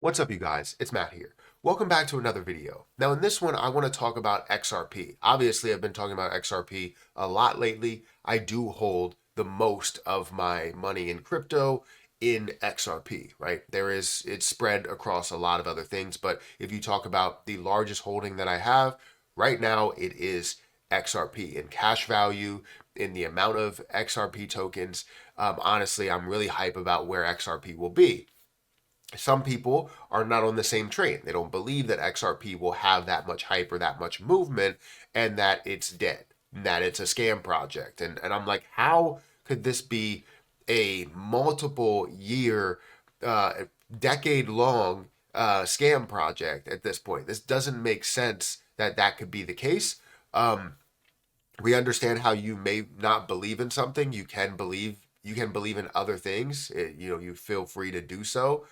What's up, you guys? It's Matt here. Welcome back to another video. Now, in this one, I want to talk about XRP. Obviously, I've been talking about XRP a lot lately. I do hold the most of my money in crypto in XRP, right? It's spread across a lot of other things, but if you talk about the largest holding that I have right now, it is XRP in cash value, in the amount of XRP tokens. Honestly, I'm really hype about where XRP will be. Some people are not on the same train. They don't believe that XRP will have that much hype or that much movement and that it's dead, and that it's a scam project. And I'm like, how could this be a multiple year, decade long scam project at this point? This doesn't make sense that that could be the case. We understand how you may not believe in something. You can believe in other things. You feel free to do so.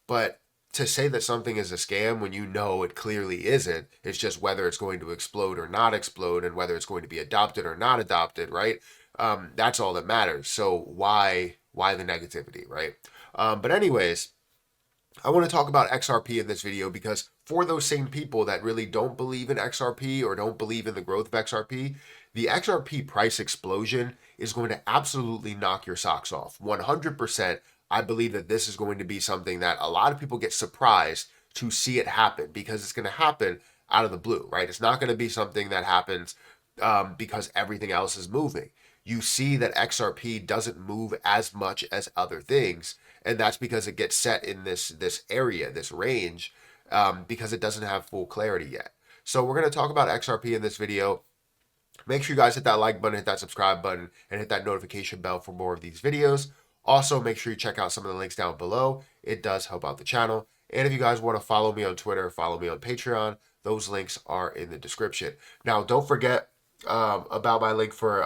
But to say that something is a scam when you know it clearly isn't, it's just whether it's going to explode or not explode and whether it's going to be adopted or not adopted, right? That's all that matters. So why the negativity, right? But anyways, I want to talk about XRP in this video because for those same people that really don't believe in XRP or don't believe in the growth of XRP, the XRP price explosion is going to absolutely knock your socks off. 100%. I believe that this is going to be something that a lot of people get surprised to see it happen because it's going to happen out of the blue, right? It's not going to be something that happens because everything else is moving. You see that XRP doesn't move as much as other things, and that's because it gets set in this area, this range, because it doesn't have full clarity yet. So we're going to talk about XRP in this video. Make sure you guys hit that like button, hit that subscribe button, and hit that notification bell for more of these videos. Also, make sure you check out some of the links down below. It does help out the channel. And if you guys want to follow me on Twitter, follow me on Patreon, those links are in the description. Now, don't forget about my link for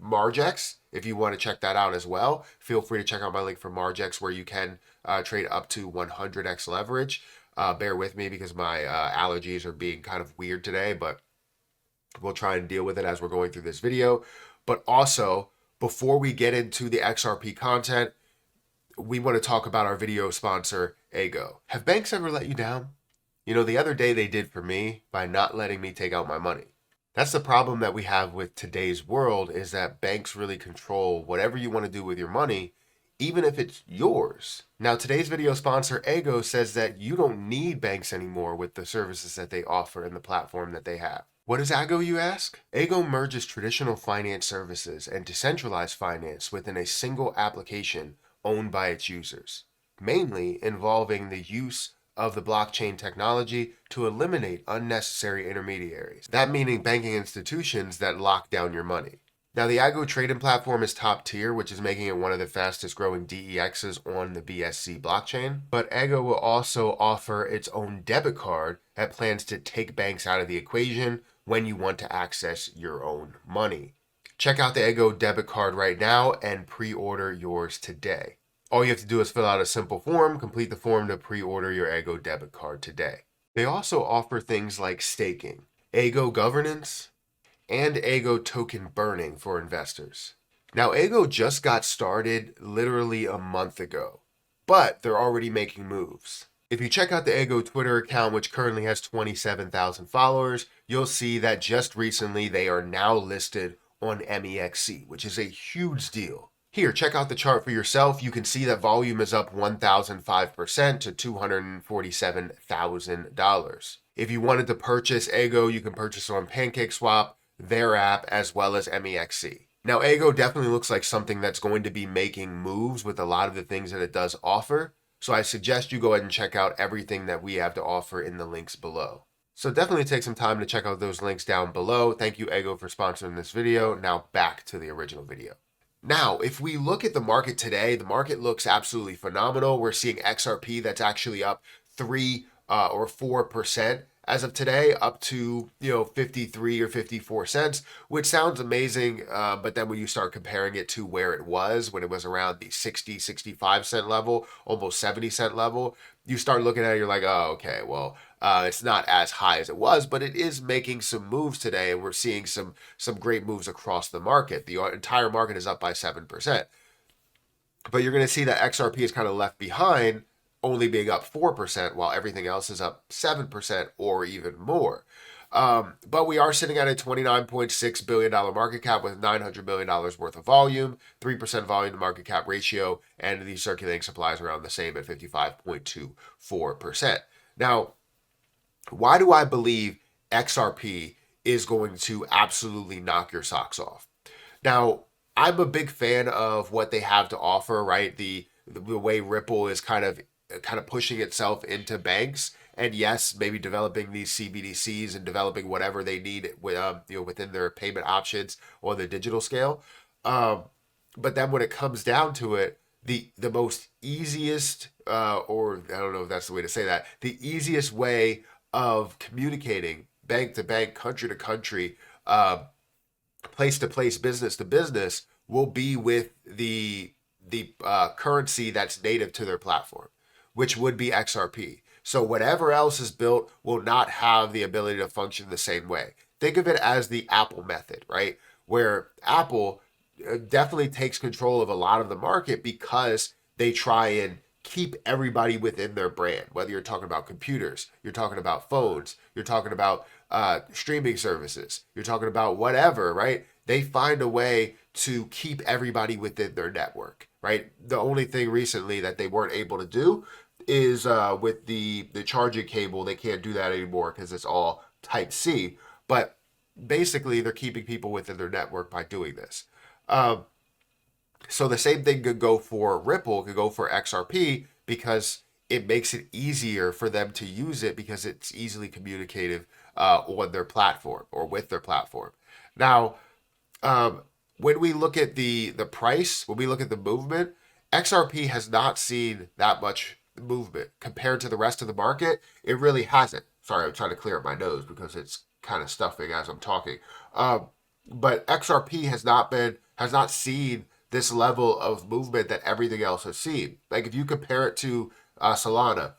Margex. If you want to check that out as well, feel free to check out my link for Margex where you can trade up to 100x leverage. Bear with me because my allergies are being kind of weird today, but we'll try and deal with it as we're going through this video. But also, before we get into the XRP content, we want to talk about our video sponsor, Ego. Have banks ever let you down? You know, the other day they did for me by not letting me take out my money. That's the problem that we have with today's world, is that banks really control whatever you want to do with your money, even if it's yours. Now, today's video sponsor, Ego, says that you don't need banks anymore with the services that they offer and the platform that they have. What is Ego, you ask? Ego merges traditional finance services and decentralized finance within a single application owned by its users, mainly involving the use of the blockchain technology to eliminate unnecessary intermediaries. That meaning banking institutions that lock down your money. Now, the Ego trading platform is top tier, which is making it one of the fastest growing DEXs on the BSC blockchain. But Ego will also offer its own debit card that plans to take banks out of the equation when you want to access your own money. Check out the Ego debit card right now and pre-order yours today. All you have to do is fill out a simple form, complete the form to pre-order your Ego debit card today. They also offer things like staking, Ego governance, and Ego token burning for investors. Now, Ego just got started literally a month ago, but they're already making moves. If you check out the Ego Twitter account, which currently has 27,000 followers, you'll see that just recently they are now listed on MEXC, which is a huge deal. Here, check out the chart for yourself. You can see that volume is up 1,005% to $247,000. If you wanted to purchase Ego, you can purchase it on PancakeSwap, their app, as well as MEXC. Now, Ego definitely looks like something that's going to be making moves with a lot of the things that it does offer. So I suggest you go ahead and check out everything that we have to offer in the links below. So definitely take some time to check out those links down below. Thank you, Ego, for sponsoring this video. Now back to the original video. Now, if we look at the market today, the market looks absolutely phenomenal. We're seeing XRP that's actually up 3 or 4% as of today, up to 53 or 54 cents, which sounds amazing. But then when you start comparing it to where it was when it was around the 60, 65 cent level, almost 70 cent level, you start looking at it, you're like, oh, okay, well, it's not as high as it was, but it is making some moves today, and we're seeing some great moves across the market. The entire market is up by 7%. But you're going to see that XRP is kind of left behind only being up 4% while everything else is up 7% or even more. But we are sitting at a $29.6 billion market cap with $900 million worth of volume, 3% volume to market cap ratio, and the circulating supply is around the same at 55.24%. Now, why do I believe XRP is going to absolutely knock your socks off? Now, I'm a big fan of what they have to offer, right? The way Ripple is kind of pushing itself into banks, and yes, maybe developing these CBDCs and developing whatever they need with within their payment options or the digital scale. But then when it comes down to it, the most easiest or I don't know if that's the way to say that, the easiest way of communicating bank to bank, country to country, place to place, business to business will be with the currency that's native to their platform, which would be XRP. So whatever else is built will not have the ability to function the same way. Think of it as the Apple method, right? Where Apple definitely takes control of a lot of the market because they try and keep everybody within their brand. Whether you're talking about computers, you're talking about phones, you're talking about streaming services, you're talking about whatever, right? They find a way to keep everybody within their network, right? The only thing recently that they weren't able to do is with the charging cable. They can't do that anymore because it's all type C. But basically, they're keeping people within their network by doing this. So the same thing could go for Ripple, could go for XRP, because it makes it easier for them to use it because it's easily communicative on their platform or with their platform. Now, when we look at the price, when we look at the movement, XRP has not seen that much movement compared to the rest of the market. It really hasn't. Sorry, I'm trying to clear up my nose because it's kind of stuffing as I'm talking. But XRP has not seen this level of movement that everything else has seen. Like if you compare it to Solana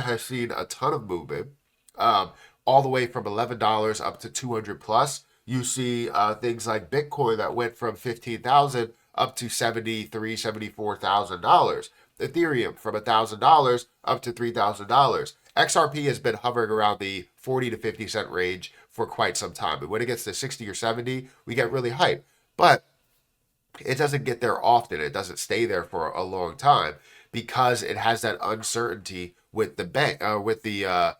has seen a ton of movement, all the way from $11 up to 200 plus. You see things like Bitcoin that went from 15,000 up to $74,000. Ethereum from $1,000 up to $3,000. XRP has been hovering around the 40 to 50 cent range for quite some time. And when it gets to 60 or 70, we get really hyped. But it doesn't get there often. It doesn't stay there for a long time because it has that uncertainty with the bank, with the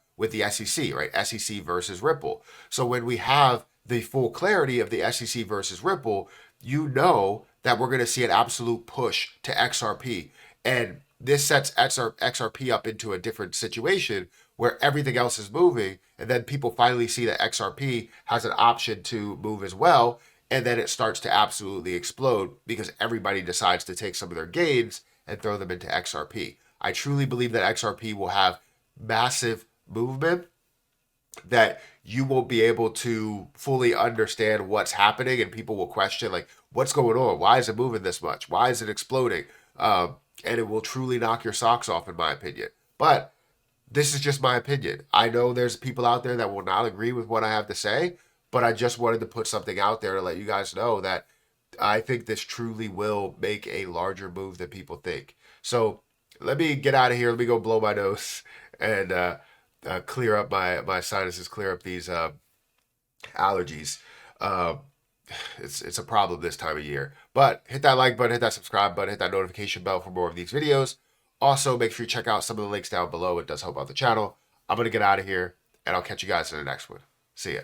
SEC, right? SEC versus Ripple. So when we have the full clarity of the SEC versus Ripple, you know that we're going to see an absolute push to XRP. And this sets XRP up into a different situation where everything else is moving. And then people finally see that XRP has an option to move as well. And then it starts to absolutely explode because everybody decides to take some of their gains and throw them into XRP. I truly believe that XRP will have massive movement that you won't be able to fully understand what's happening, and people will question, like, what's going on? Why is it moving this much? Why is it exploding? And it will truly knock your socks off, in my opinion. But this is just my opinion. I know there's people out there that will not agree with what I have to say, but I just wanted to put something out there to let you guys know that I think this truly will make a larger move than people think. So let me get out of here. Let me go blow my nose and clear up my sinuses, clear up these allergies. It's a problem this time of year. But hit that like button, hit that subscribe button, hit that notification bell for more of these videos. Also, make sure you check out some of the links down below. It does help out the channel. I'm going to get out of here, and I'll catch you guys in the next one. See ya.